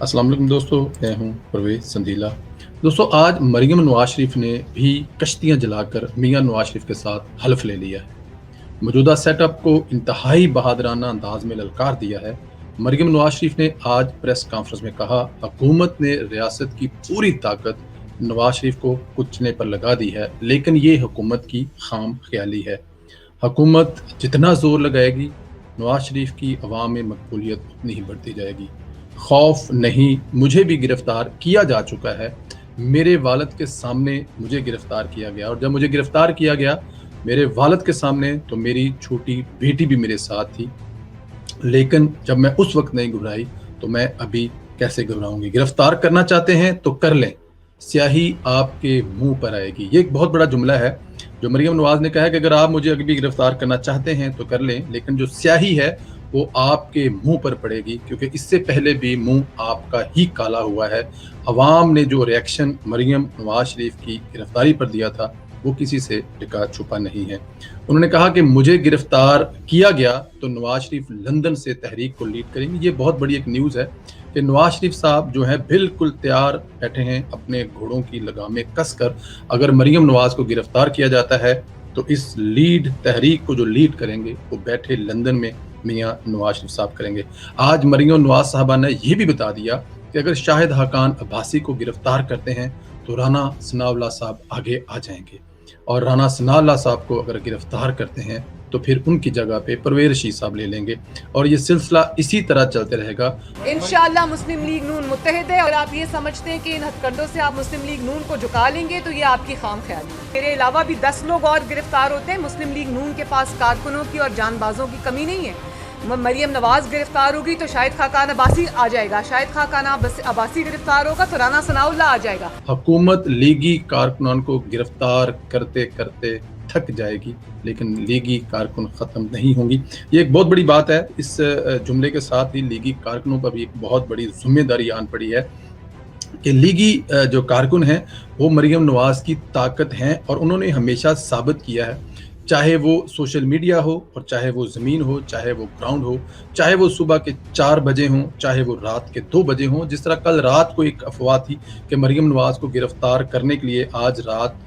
अस्सलाम वालेकुम दोस्तों, मैं हूं परवेज संधीला। दोस्तों, आज मरियम नवाज शरीफ ने भी कश्तियां जलाकर मियां नवाज शरीफ के साथ हल्फ ले लिया है। मौजूदा सेटअप को इंतहाई बहादुराना अंदाज में ललकार दिया है। मरियम नवाज शरीफ ने आज प्रेस कॉन्फ्रेंस में कहा, हुकूमत ने रियासत की पूरी ताकत नवाज शरीफ को कुचलने पर लगा दी है, लेकिन ये हुकूमत की खाम ख्याली है। हुकूमत जितना जोर लगाएगी, नवाज शरीफ की अवाम में मकबूलियत उतनी ही बढ़ती जाएगी। खौफ नहीं, मुझे भी गिरफ्तार किया जा चुका है। मेरे वालिद के सामने मुझे गिरफ्तार किया गया, और जब मुझे गिरफ्तार किया गया मेरे वालिद के सामने, तो मेरी छोटी बेटी भी मेरे साथ थी। लेकिन जब मैं उस वक्त नहीं घबराई, तो मैं अभी कैसे घबराऊंगी। गिरफ्तार करना चाहते हैं तो कर लें, स्याही आपके मुंह पर आएगी। ये एक बहुत बड़ा जुमला है जो मरियम नवाज ने कहा है कि अगर आप मुझे अभी भी गिरफ्तार करना चाहते हैं तो कर लें, लेकिन जो स्याही है वो आपके मुंह पर पड़ेगी, क्योंकि इससे पहले भी मुंह आपका ही काला हुआ है। अवाम ने जो रिएक्शन मरियम नवाज शरीफ की गिरफ्तारी पर दिया था, वो किसी से ढका छुपा नहीं है। उन्होंने कहा कि मुझे गिरफ्तार किया गया तो नवाज शरीफ लंदन से तहरीक को लीड करेंगे। ये बहुत बड़ी एक न्यूज़ है कि नवाज शरीफ साहब जो है बिल्कुल तैयार बैठे हैं अपने घोड़ों की लगामें कसकर। अगर मरियम नवाज को गिरफ्तार किया जाता है तो इस लीड तहरीक को जो लीड करेंगे वो बैठे लंदन में मियां नवाज शरीफ साहब करेंगे। आज मरियम नवाज साहबा ने यह भी बता दिया कि अगर शाहिद हकान अब्बासी को गिरफ्तार करते हैं तो राना सनाउल्लाह साहब आगे आ जाएंगे, और राना सनाउल्लाह साहब को अगर गिरफ्तार करते हैं तो फिर उनकी जगह पे परवेज रशीद साहब ले लेंगे, और ये सिलसिला इसी तरह चलते रहेगा। इंशाअल्लाह मुस्लिम लीग नून मुत्तहिद है, और आप ये समझते हैं कि इन हथकंडों से आप मुस्लिम लीग नून को झुका लेंगे तो ये आपकी खाम ख्याली है। मेरे अलावा भी 10 लोग और गिरफ्तार होते हैं। मुस्लिम लीग नून के पास कारकुनों की और जानबाजों की कमी नहीं है। मरियम नवाज गिरफ्तार होगी तो शाहिद खाकान अब्बासी आ जाएगा, शाहिद खाकान अब्बासी गिरफ्तार होगा तो राना सनाउल्लाह आ जाएगा। हुकूमत लीगी कारकुनान को गिरफ्तार करते करते थक जाएगी, लेकिन लीगी कारकुन ख़त्म नहीं होंगी। ये एक बहुत बड़ी बात है। इस जुमले के साथ ही लीगी कारकुनों पर भी एक बहुत बड़ी जिम्मेदारी आन पड़ी है कि लीगी जो कारकुन हैं वो मरियम नवाज की ताकत हैं, और उन्होंने हमेशा साबित किया है, चाहे वो सोशल मीडिया हो और चाहे वो ज़मीन हो, चाहे वो ग्राउंड हो, चाहे वो सुबह के 4 बजे हों, चाहे वो रात के 2 बजे हों। जिस तरह कल रात को एक अफवाह थी कि मरियम नवाज को गिरफ्तार करने के लिए आज रात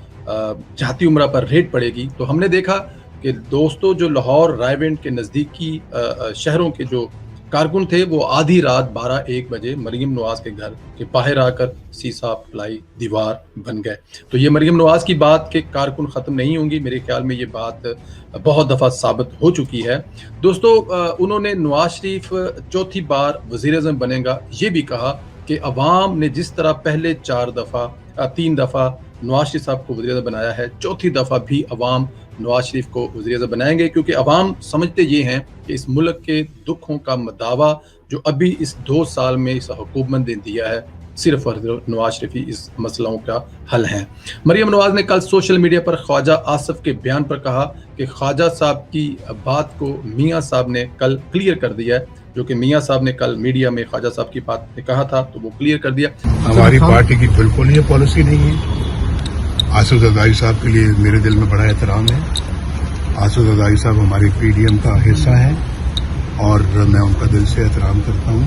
जाती उमरा पर रेड पड़ेगी, तो हमने देखा कि दोस्तों जो लाहौर रायवेंड के नज़दीकी शहरों के जो कारकुन थे वो आधी रात 12-1 बजे मरियम नवाज के घर के बाहर आकर सीसा प्लाई दीवार बन गए। तो ये मरियम नवाज की बात के कारकुन ख़त्म नहीं होंगी, मेरे ख्याल में ये बात बहुत दफ़ा साबित हो चुकी है। दोस्तों, उन्होंने नवाज शरीफ चौथी बार वज़ीर-ए-आज़म बनेगा ये भी कहा कि अवाम ने जिस तरह पहले 3 दफ़ा नवाज शरीफ साहब को वज़ीर-ए-आज़म बनाया है, चौथी दफ़ा भी अवाम नवाज शरीफ को वज़ीर-ए-आज़म बनाएंगे, क्योंकि अवाम समझते ये हैं कि इस मुल्क के दुखों का मदावा जो अभी इस 2 साल में इस हुकूमत ने दिया है, सिर्फ और नवाज शरीफ ही इस मसलों का हल है। मरियम नवाज ने कल सोशल मीडिया पर ख्वाजा आसिफ के बयान पर कहा कि ख्वाजा साहब की बात को मियाँ साहब ने कल क्लियर कर दिया है, जो कि मियाँ साहब ने कल मीडिया में ख्वाजा साहब की बात में कहा था तो वो क्लियर कर दिया। हमारी पार्टी की बिल्कुल ये पॉलिसी नहीं है। आसिफ जरदारी साहब के लिए मेरे दिल में बड़ा एहतराम है। आसिफ जरदारी साहब हमारी पीडीएम का हिस्सा है और मैं उनका दिल से एहतराम करता हूँ।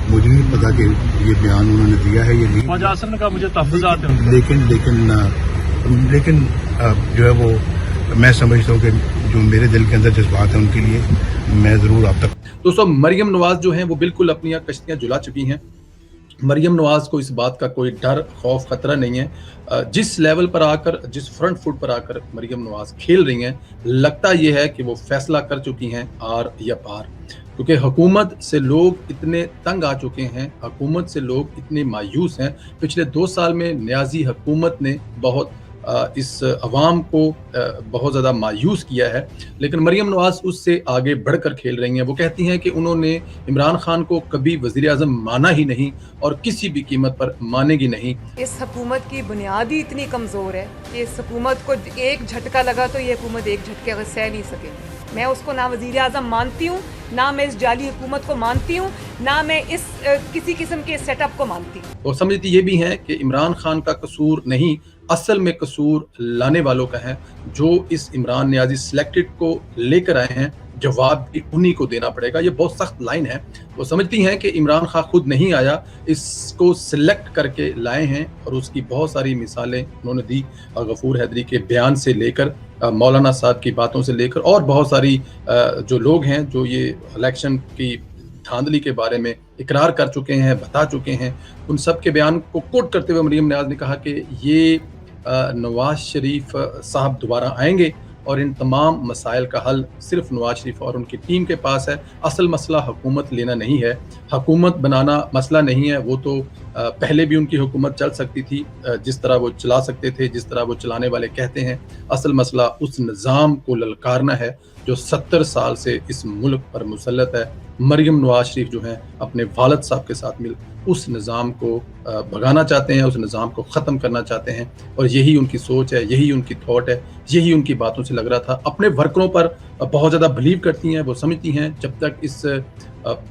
मुझे नहीं पता कि ये बयान उन्होंने दिया है ये नहीं, ने कहा मुझे तहफ़्फ़ुज़ात हैं, लेकिन जो है वो मैं समझता हूँ कि जो मेरे दिल के अंदर जज्बात हैं उनके लिए मैं ज़रूर आप तक। दोस्तों, मरियम नवाज जो हैं वो बिल्कुल अपनी कश्तियाँ जुला चुकी हैं। मरियम नवाज को इस बात का कोई डर, खौफ, खतरा नहीं है। जिस लेवल पर आकर, जिस फ्रंट फुट पर आकर मरियम नवाज खेल रही हैं, लगता यह है कि वो फैसला कर चुकी हैं आर या पार, क्योंकि हुकूमत से लोग इतने तंग आ चुके हैं, हुकूमत से लोग इतने मायूस हैं। पिछले 2 साल में न्याजी हुकूमत ने बहुत इस अवाम को बहुत ज़्यादा मायूस किया है, लेकिन मरियम नवाज उससे आगे बढ़कर खेल रही हैं। वो कहती हैं कि उन्होंने इमरान खान को कभी वज़ीर आज़म माना ही नहीं और किसी भी कीमत पर मानेगी नहीं। इस हुकूमत की बुनियाद ही इतनी कमज़ोर है कि इस हुकूमत को एक झटका लगा तो ये हुकूमत एक झटके सह नहीं सकेगी। मैं उसको ना वज़ीर आज़म मानती हूँ, ना मैं इस जाली हुकूमत को मानती हूँ, ना मैं इस किसी किस्म के सेटअप को मानती हूँ। और समझती ये भी हैं कि इमरान खान का कसूर नहीं, असल में कसूर लाने वालों का है, जो इस इमरान नियाजी सिलेक्टेड को लेकर आए हैं, जवाब भी उन्हीं को देना पड़ेगा। ये बहुत सख्त लाइन है। वो समझती हैं कि इमरान खान खुद नहीं आया, इसको सिलेक्ट करके लाए हैं, और उसकी बहुत सारी मिसालें उन्होंने दी, गफूर हैदरी के बयान से लेकर, मौलाना साहब की बातों से लेकर, और बहुत सारी जो लोग हैं जो ये इलेक्शन की धांधली के बारे में इकरार कर चुके हैं, बता चुके हैं, उन सब के बयान को कोट करते हुए मरीम नियाज़ ने कहा कि ये नवाज शरीफ साहब दोबारा आएंगे और इन तमाम मसाइल का हल सिर्फ नवाज शरीफ और उनकी टीम के पास है। असल मसला हुकूमत लेना नहीं है, हुकूमत बनाना मसला नहीं है। वो तो पहले भी उनकी हुकूमत चल सकती थी, जिस तरह वो चला सकते थे, जिस तरह वो चलाने वाले कहते हैं। असल मसला उस निज़ाम को ललकारना है जो 70 साल से इस मुल्क पर मुसल्लत है। मरीम नवाज शरीफ जो हैं अपने वालिद साहब के साथ मिल उस निज़ाम को भगाना चाहते हैं, उस निज़ाम को ख़त्म करना चाहते हैं, और यही उनकी सोच है, यही उनकी थॉट है, यही उनकी बातों से लग रहा था। अपने वर्करों पर बहुत ज़्यादा बिलीव करती हैं। वो समझती हैं जब तक इस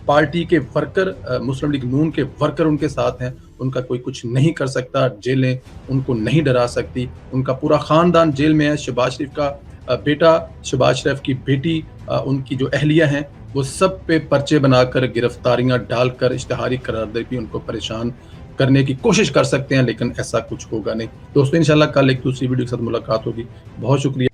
पार्टी के वर्कर, मुस्लिम लीग नून के वर्कर उनके साथ हैं, उनका कोई कुछ नहीं कर सकता। जेलें उनको नहीं डरा सकती। उनका पूरा ख़ानदान जेल में है। शहबाज शरीफ का बेटा, शहबाज शरीफ की बेटी, उनकी जो अहलिया हैं, वो सब पे पर्चे बनाकर, गिरफ्तारियां डालकर, इश्तिहारी करार देकर उनको परेशान करने की कोशिश कर सकते हैं, लेकिन ऐसा कुछ होगा नहीं। दोस्तों, इंशाल्लाह कल एक दूसरी वीडियो के साथ मुलाकात होगी। बहुत शुक्रिया।